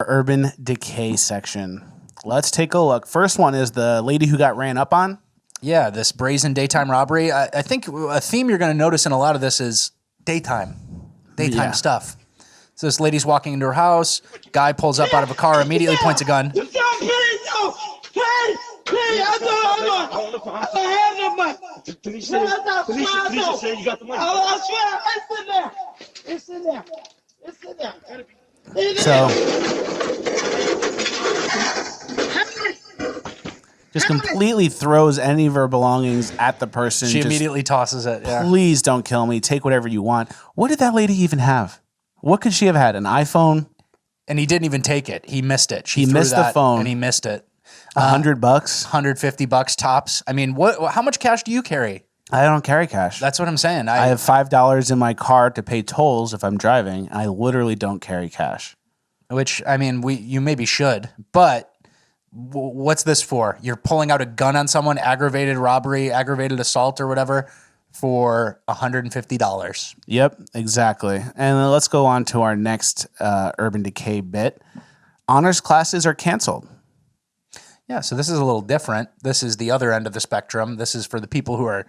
Urban Decay section. Let's take a look. First one is the lady who got ran up on. Yeah, this brazen daytime robbery. I think a theme you're going to notice in a lot of this is daytime stuff. So this lady's walking into her house. Guy pulls up out of a car, immediately points a gun. Police say you got the money. I swear, it's in there. It's in there. So, just completely throws any of her belongings at the person. She immediately tosses it. Yeah. Please don't kill me. Take whatever you want. What did that lady even have? What could she have had? An iPhone? And he didn't even take it. He missed it. He missed the phone. And he missed it. $100? $150 tops. I mean, how much cash do you carry? I don't carry cash. That's what I'm saying. I have $5 in my car to pay tolls if I'm driving. I literally don't carry cash. Which, I mean, you maybe should, but what's this for? You're pulling out a gun on someone, aggravated robbery, aggravated assault or whatever, for $150. Yep, exactly. And then let's go on to our next Urban Decay bit. Honors classes are canceled. Yeah, so this is a little different. This is the other end of the spectrum. This is for the people who are,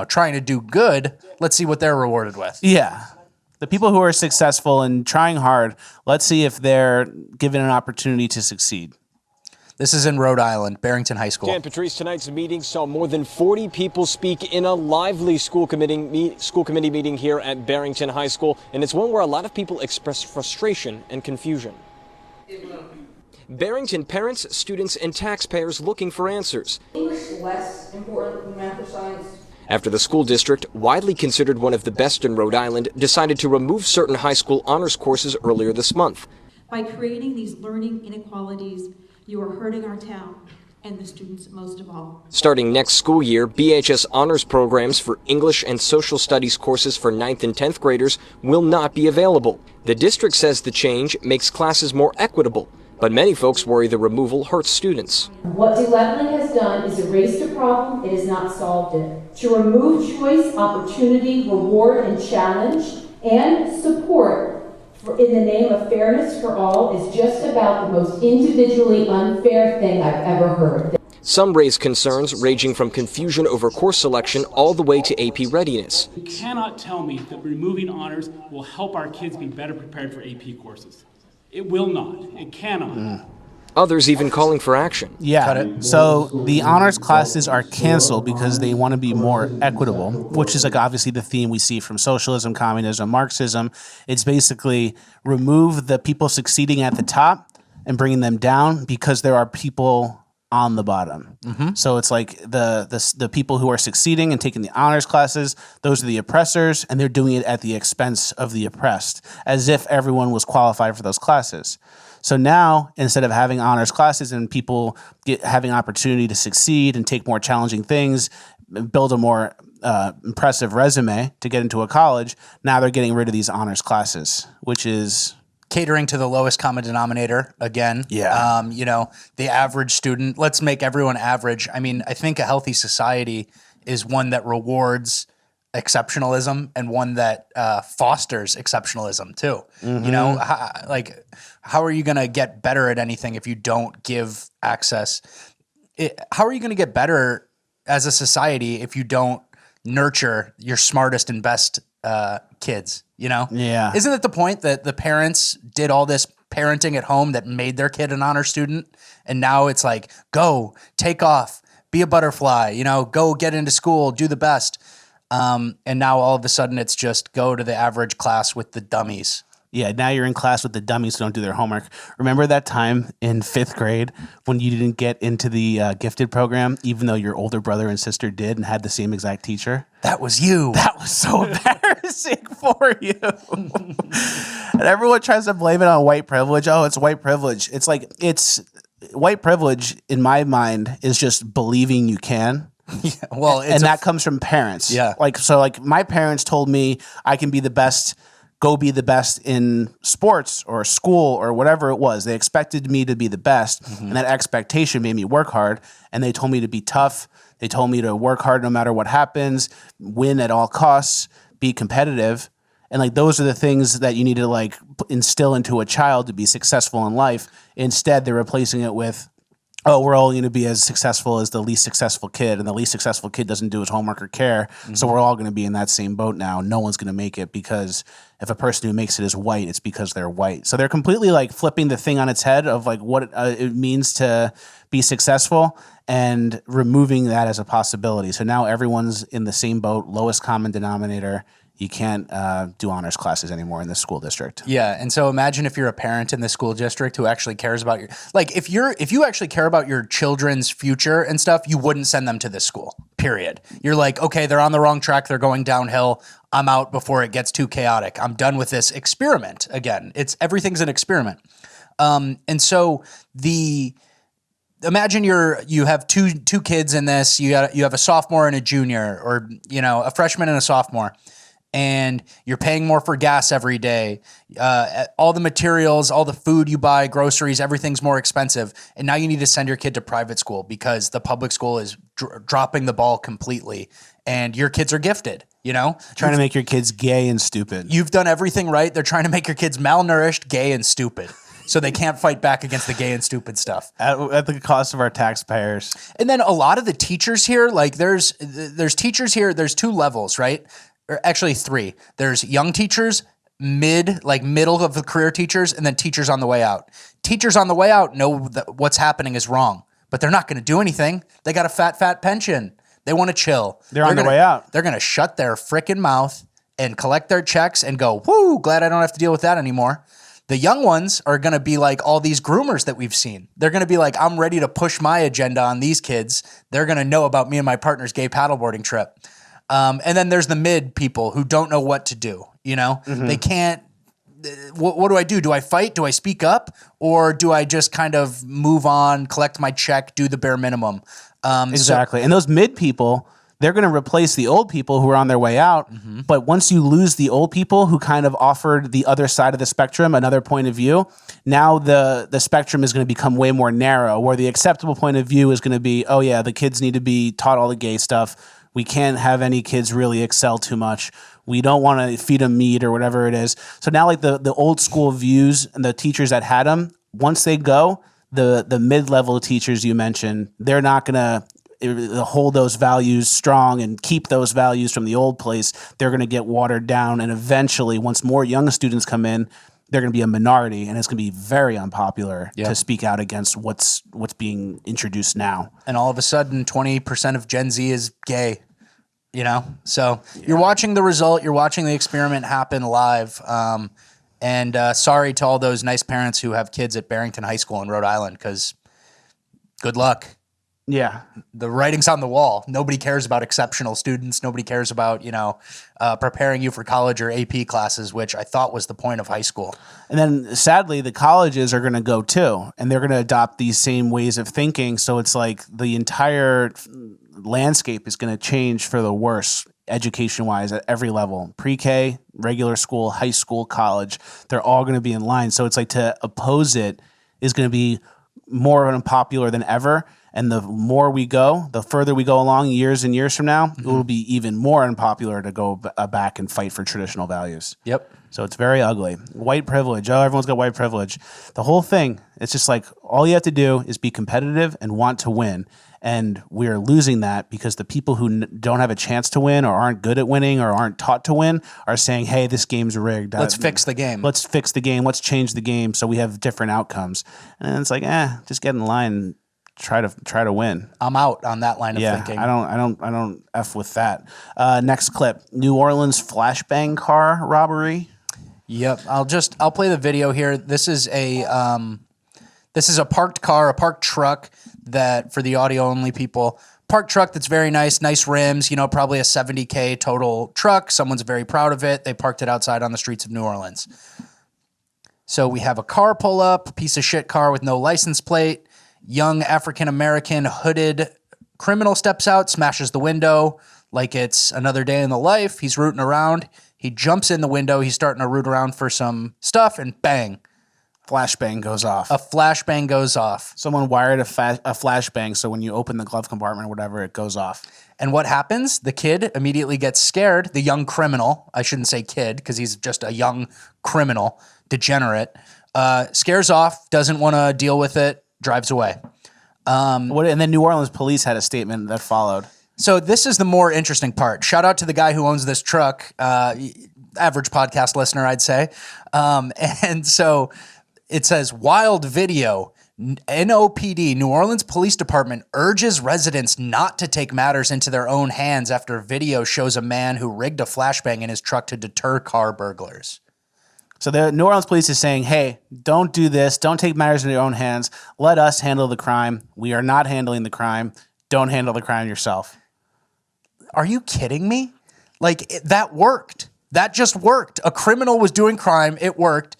trying to do good. Let's see what they're rewarded with. Yeah. The people who are successful and trying hard, let's see if they're given an opportunity to succeed. This is in Rhode Island, Barrington High School. Dan Patrice, tonight's meeting saw more than 40 people speak in a lively school committee meeting here at Barrington High School, and it's one where a lot of people express frustration and confusion. Barrington parents, students, and taxpayers looking for answers. English less important than math or science? After the school district, widely considered one of the best in Rhode Island, decided to remove certain high school honors courses earlier this month. By creating these learning inequalities, you are hurting our town and the students most of all. Starting next school year, BHS honors programs for English and social studies courses for 9th and 10th graders will not be available. The district says the change makes classes more equitable, but many folks worry the removal hurts students. What deleveling has done is erased a problem, it has not solved it. To remove choice, opportunity, reward, and challenge, and support in the name of fairness for all is just about the most individually unfair thing I've ever heard. Some raise concerns ranging from confusion over course selection all the way to AP readiness. You cannot tell me that removing honors will help our kids be better prepared for AP courses. It will not. It cannot. Others even calling for action. Yeah. So the honors classes are canceled because they want to be more equitable, which is like obviously the theme we see from socialism, communism, Marxism. It's basically remove the people succeeding at the top and bringing them down because there are people on the bottom. Mm-hmm. So it's like the people who are succeeding and taking the honors classes, those are the oppressors, and they're doing it at the expense of the oppressed, as if everyone was qualified for those classes. So now, instead of having honors classes and people having an opportunity to succeed and take more challenging things, build a more impressive resume to get into a college, now they're getting rid of these honors classes, which is catering to the lowest common denominator again. Yeah. The average student, let's make everyone average. I mean, I think a healthy society is one that rewards exceptionalism and one that fosters exceptionalism too. Mm-hmm. How are you going to get better at anything if you don't give access? How are you going to get better as a society if you don't nurture your smartest and best kids? Yeah. Isn't it the point that the parents did all this parenting at home that made their kid an honor student, and now it's like, go, take off, be a butterfly, go get into school, do the best. And now all of a sudden it's just go to the average class with the dummies. Yeah, now you're in class with the dummies who don't do their homework. Remember that time in 5th grade when you didn't get into the gifted program, even though your older brother and sister did and had the same exact teacher? That was you. That was so embarrassing for you. And everyone tries to blame it on white privilege. Oh, it's white privilege. It's like, it's white privilege in my mind is just believing you can. Yeah, well, and that comes from parents. Yeah. Like my parents told me I can be the best, go be the best in sports or school or whatever it was. They expected me to be the best, and that expectation made me work hard, and they told me to be tough. They told me to work hard no matter what happens, win at all costs, be competitive, And like those are the things that you need to like instill into a child to be successful in life. Instead, they're replacing it with, oh, we're all going to be as successful as the least successful kid, and the least successful kid doesn't do his homework or care. So we're all going to be in that same boat now. No one's going to make it, because if a person who makes it is white, it's because they're white. So they're completely like flipping the thing on its head of like what it means to be successful, and removing that as a possibility. So now everyone's in the same boat, lowest common denominator. You can't do honors classes anymore in this school district. Yeah, and so imagine if you're a parent in the school district who actually cares about your, like if you actually care about your children's future and stuff, you wouldn't send them to this school. Period. You're like, okay, they're on the wrong track, they're going downhill. I'm out before it gets too chaotic. I'm done with this experiment again. Everything's an experiment. And so imagine you have two kids in this. You have a sophomore and a junior, or a freshman and a sophomore. And you're paying more for gas every day. All the materials, all the food you buy, groceries, everything's more expensive. And now you need to send your kid to private school because the public school is dropping the ball completely. And your kids are gifted, Trying to make your kids gay and stupid. You've done everything right. They're trying to make your kids malnourished, gay, and stupid. So they can't fight back against the gay and stupid stuff. At the cost of our taxpayers. And then a lot of the teachers here, like there's teachers here, there's 2 levels, right? Or actually 3. There's young teachers, middle of the career teachers, and then teachers on the way out. Teachers on the way out know that what's happening is wrong, but they're not going to do anything. They got a fat pension. They want to chill. They're on their way out. They're going to shut their frickin' mouth and collect their checks and go, whoo, glad I don't have to deal with that anymore. The young ones are going to be like all these groomers that we've seen. They're going to be like, I'm ready to push my agenda on these kids. They're going to know about me and my partner's gay paddleboarding trip. And then there's the mid people who don't know what to do. They can't. What do I do? Do I fight? Do I speak up? Or do I just kind of move on, collect my check, do the bare minimum? Exactly. And those mid people, they're going to replace the old people who are on their way out. Mm-hmm. But once you lose the old people who kind of offered the other side of the spectrum, another point of view, now the spectrum is going to become way more narrow, where the acceptable point of view is going to be, oh yeah, the kids need to be taught all the gay stuff. We can't have any kids really excel too much. We don't want to feed them meat or whatever it is. So now like the old school views and the teachers that had them, once they go, the mid-level teachers you mentioned, they're not going to hold those values strong and keep those values from the old place. They're going to get watered down. And eventually, once more young students come in, they're going to be a minority, and it's going to be very unpopular to speak out against what's being introduced now. And all of a sudden, 20% of Gen Z is gay. So you're watching the result. You're watching the experiment happen live. And sorry to all those nice parents who have kids at Barrington High School in Rhode Island, because good luck. Yeah. The writing's on the wall. Nobody cares about exceptional students. Nobody cares about, preparing you for college or AP classes, which I thought was the point of high school. And then sadly, the colleges are going to go too, and they're going to adopt these same ways of thinking. So it's like the entire landscape is going to change for the worse education-wise at every level. Pre-K, regular school, high school, college, they're all going to be in line. So it's like to oppose it is going to be more unpopular than ever. And the more we go, the further we go along years and years from now, it will be even more unpopular to go back and fight for traditional values. Yep. So it's very ugly. White privilege. Oh, everyone's got white privilege. The whole thing, it's just like all you have to do is be competitive and want to win. And we're losing that because the people who don't have a chance to win or aren't good at winning or aren't taught to win are saying, hey, this game's rigged. Let's fix the game. Let's fix the game. Let's change the game so we have different outcomes. And it's like, just get in line. Try to win. I'm out on that line of thinking. I don't F with that. Next clip. New Orleans flashbang car robbery. Yep. I'll play the video here. This is a parked car, a parked truck that, for the audio only people, parked truck that's very nice rims, probably a $70K total truck. Someone's very proud of it. They parked it outside on the streets of New Orleans. So we have a car pull up, a piece of shit car with no license plate. Young African-American hooded criminal steps out, smashes the window like it's another day in the life. He's rooting around. He jumps in the window. He's starting to root around for some stuff, and bang, Flashbang goes off. A flashbang goes off. Someone wired a flashbang, so when you open the glove compartment or whatever, it goes off. And what happens? The kid immediately gets scared. The young criminal, I shouldn't say kid because he's just a young criminal, degenerate, scares off, doesn't want to deal with it, drives away. And then New Orleans police had a statement that followed. So this is the more interesting part. Shout out to the guy who owns this truck, average podcast listener, I'd say. And so it says, wild video. NOPD, New Orleans Police Department, urges residents not to take matters into their own hands after video shows a man who rigged a flashbang in his truck to deter car burglars. So the New Orleans police is saying, hey, don't do this. Don't take matters into your own hands. Let us handle the crime. We are not handling the crime. Don't handle the crime yourself. Are you kidding me? Like, that worked. That just worked. A criminal was doing crime. It worked.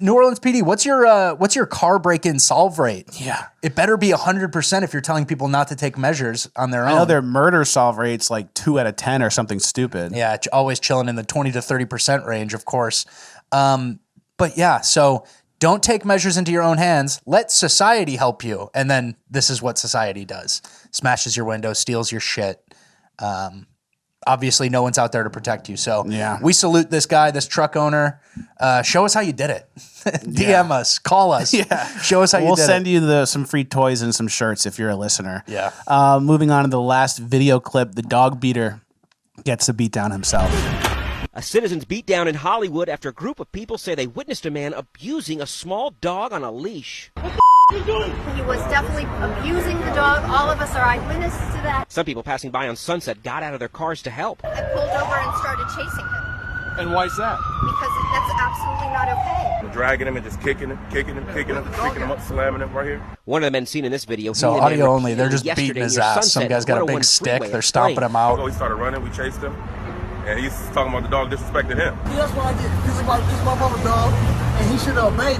New Orleans PD, what's your car break-in solve rate? Yeah. It better be 100% if you're telling people not to take measures on their own. I know their murder solve rate's like 2 out of 10 or something stupid. Yeah, always chilling in the 20 to 30% range, of course. But yeah, so don't take measures into your own hands. Let society help you. And then this is what society does. Smashes your window, steals your shit. Obviously, no one's out there to protect you. So yeah. We salute this guy, this truck owner. Show us how you did it. DM us. Call us. Yeah. Show us how you did it. We'll send you some free toys and some shirts if you're a listener. Yeah. Moving on to the last video clip, the dog beater gets a beat down himself. A citizen's beatdown in Hollywood after a group of people say they witnessed a man abusing a small dog on a leash. He was definitely abusing the dog. All of us are eyewitnesses to that. Some people passing by on Sunset got out of their cars to help. I pulled over and started chasing him. And why is that? Because that's absolutely not okay. Dragging him and just kicking him, picking him up, slamming him right here. One of the men seen in this video. So audio only, they're just beating his ass. Some guy's got a big stick. They're stomping him out. So he started running. We chased him. And he's talking about the dog disrespecting him. That's what I did. This is my mama's dog, and he should obey.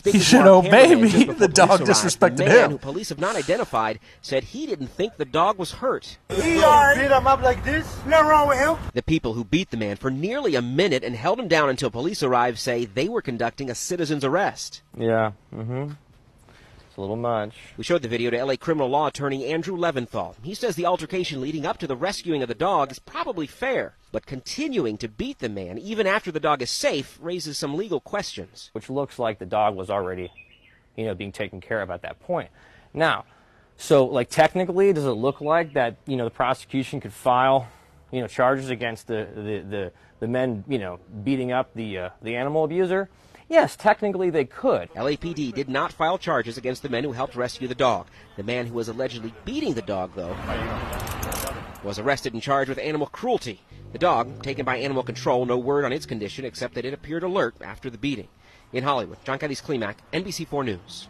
He should obey me. The dog disrespected him. The man, him. who police have not identified, said he didn't think the dog was hurt. He already beat him up like this. Nothing wrong with him. The people who beat the man for nearly a minute and held him down until police arrived say they were conducting a citizen's arrest. Yeah, a little much. We showed the video to LA criminal law attorney Andrew Leventhal. He says the altercation leading up to the rescuing of the dog is probably fair, but continuing to beat the man even after the dog is safe raises some legal questions. Which looks like the dog was already, being taken care of at that point. Now, so like technically, does it look like that, the prosecution could file, charges against the men, beating up the animal abuser? Yes, technically they could. LAPD did not file charges against the men who helped rescue the dog. The man who was allegedly beating the dog, though, was arrested and charged with animal cruelty. The dog, taken by animal control, no word on its condition except that it appeared alert after the beating. In Hollywood, John Cadiz-Klimak, NBC4 News.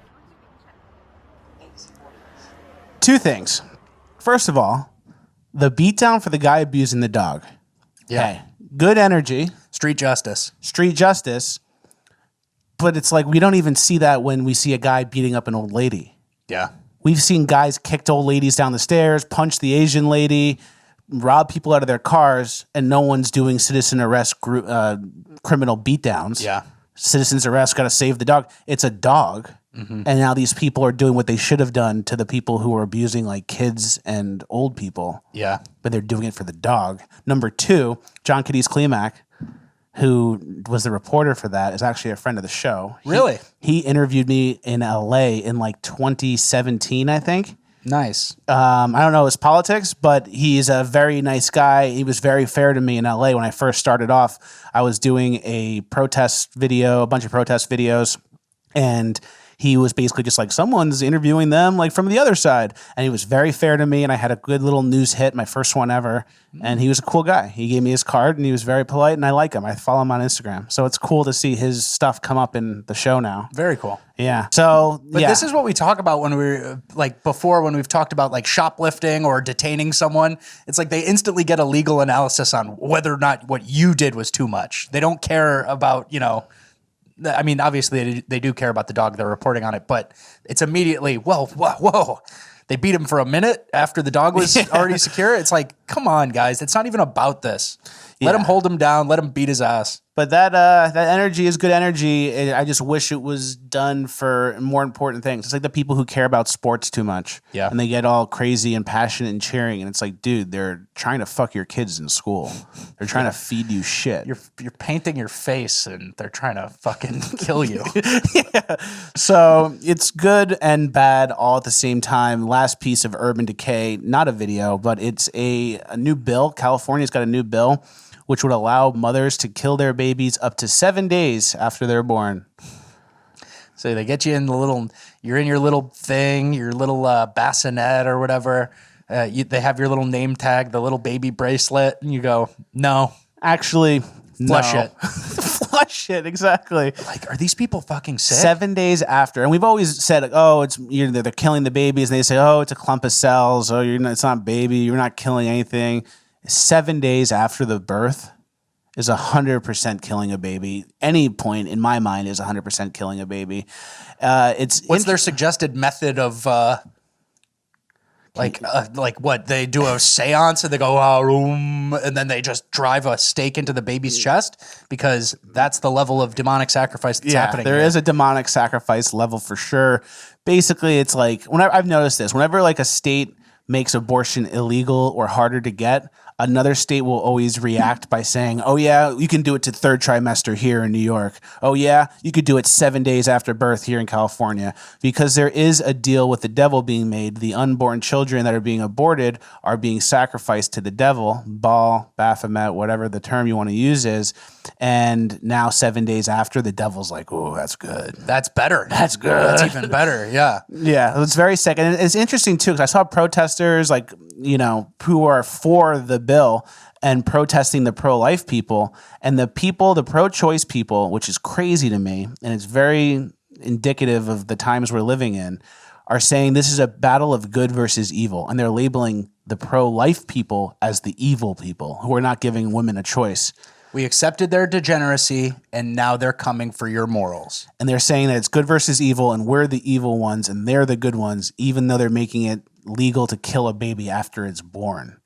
2 things. First of all, the beatdown for the guy abusing the dog. Yeah. Hey, good energy. Street justice. Street justice. But it's like we don't even see that when we see a guy beating up an old lady. Yeah. We've seen guys kicked old ladies down the stairs, punch the Asian lady, rob people out of their cars, and no one's doing citizen arrest criminal beatdowns. Yeah. Citizen's arrest, got to save the dog. It's a dog. Mm-hmm. And now these people are doing what they should have done to the people who are abusing like kids and old people. Yeah. But they're doing it for the dog. Number 2, John Cadiz-Klimak, who was the reporter for that, is actually a friend of the show. Really? He interviewed me in LA in like 2017, I think. Nice. I don't know his politics, but he's a very nice guy. He was very fair to me in LA when I first started off. I was doing a protest video, a bunch of protest videos, and he was basically just like, someone's interviewing them like from the other side. And he was very fair to me, and I had a good little news hit, my first one ever. And he was a cool guy. He gave me his card, and he was very polite, and I like him. I follow him on Instagram. So it's cool to see his stuff come up in the show now. Very cool. Yeah. So, but this is what we talk about when we're like before, when we've talked about like shoplifting or detaining someone. It's like they instantly get a legal analysis on whether or not what you did was too much. They don't care about, I mean, obviously they do care about the dog. They're reporting on it, but it's immediately, whoa. They beat him for a minute after the dog was already secure. It's like, come on, guys. It's not even about this. Let him hold him down. Let him beat his ass. But that energy is good energy. I just wish it was done for more important things. It's like the people who care about sports too much. Yeah. And they get all crazy and passionate and cheering. And it's like, dude, they're trying to fuck your kids in school. They're trying to feed you shit. You're painting your face and they're trying to fucking kill you. Yeah. So it's good and bad all at the same time. Last piece of Urban Decay, not a video, but it's a new bill. California's got a new bill which would allow mothers to kill their babies up to 7 days after they're born. So they get you in you're in your little thing, your little bassinet or whatever. They have your little name tag, the little baby bracelet, and you go, no. Actually, flush no. it. Flush it, exactly. Like, are these people fucking sick? 7 days after. And we've always said, oh, they're killing the babies. And they say, oh, it's a clump of cells. Oh, it's not baby. You're not killing anything. 7 days after the birth is 100% killing a baby. Any point in my mind is 100% killing a baby. What's their suggested method of like what? They do a seance and they go and then they just drive a stake into the baby's chest, because that's the level of demonic sacrifice that's happening. There is a demonic sacrifice level for sure. Basically, it's like, whenever I've noticed this, whenever like a state makes abortion illegal or harder to get, another state will always react by saying, oh yeah, you can do it to third trimester here in New York. Oh yeah, you could do it 7 days after birth here in California. Because there is a deal with the devil being made. The unborn children that are being aborted are being sacrificed to the devil, Baal, Baphomet, whatever the term you want to use is. And now 7 days after, the devil's like, oh, that's good. That's better. That's good. That's even better, yeah. Yeah, it's very sick. And it's interesting, too, because I saw protesters, like, who are for the bill and protesting the pro-life people. And the pro-choice people, which is crazy to me, and it's very indicative of the times we're living in, are saying this is a battle of good versus evil. And they're labeling the pro-life people as the evil people who are not giving women a choice. We accepted their degeneracy, and now they're coming for your morals. And they're saying that it's good versus evil, and we're the evil ones, and they're the good ones, even though they're making it legal to kill a baby after it's born.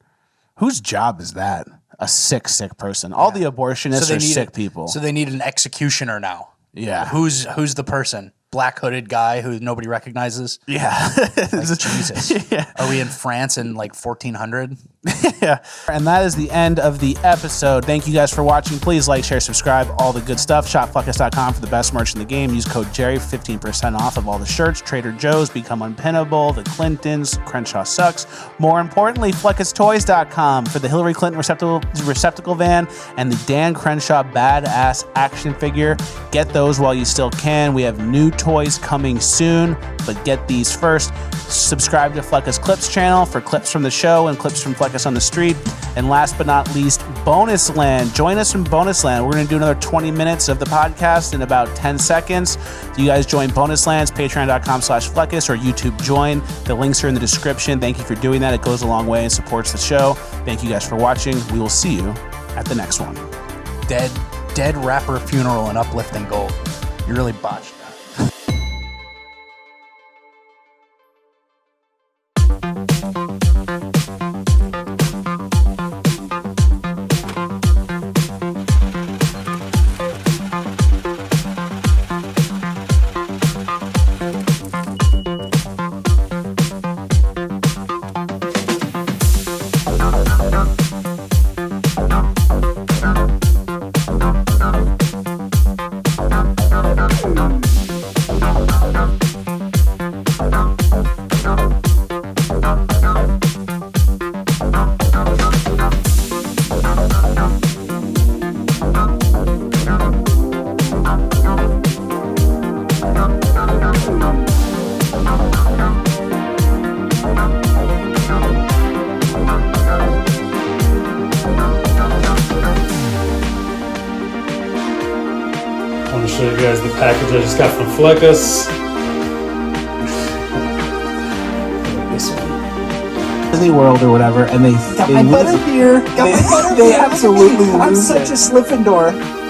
Whose job is that? A sick person. All the abortionists are sick people. So they need an executioner now. Yeah. Who's the person? Black hooded guy who nobody recognizes? Yeah. Like, Jesus. Yeah. Are we in France in like 1400? Yeah. And that is the end of the episode. Thank you guys for watching. Please like, share, subscribe, all the good stuff. ShopFuckus.com for the best merch in the game. Use code Jerry, 15% off of all the shirts. Trader Joe's, Become Unpinnable, the Clintons, Crenshaw Sucks. More importantly, FuckusToys.com for the Hillary Clinton receptacle van and the Dan Crenshaw badass action figure. Get those while you still can. We have new toys coming soon, but get these first. Subscribe to Fleckus Clips channel for clips from the show and clips from Fleckus on the Street. And last but not least, Bonus Land. Join us in Bonus Land. We're going to do another 20 minutes of the podcast in about 10 seconds. You guys join Bonus Lands, patreon.com/Fleckus or YouTube join. The links are in the description. Thank you for doing that. It goes a long way and supports the show. Thank you guys for watching. We will see you at the next one. Dead rapper funeral in uplifting gold. You really botched that. I want to show you guys the package I just got from Fleckus. This one. Disney World or whatever, and they Got my butter here. Got my butter here. They absolutely I'm lose such it. a Sliffendor.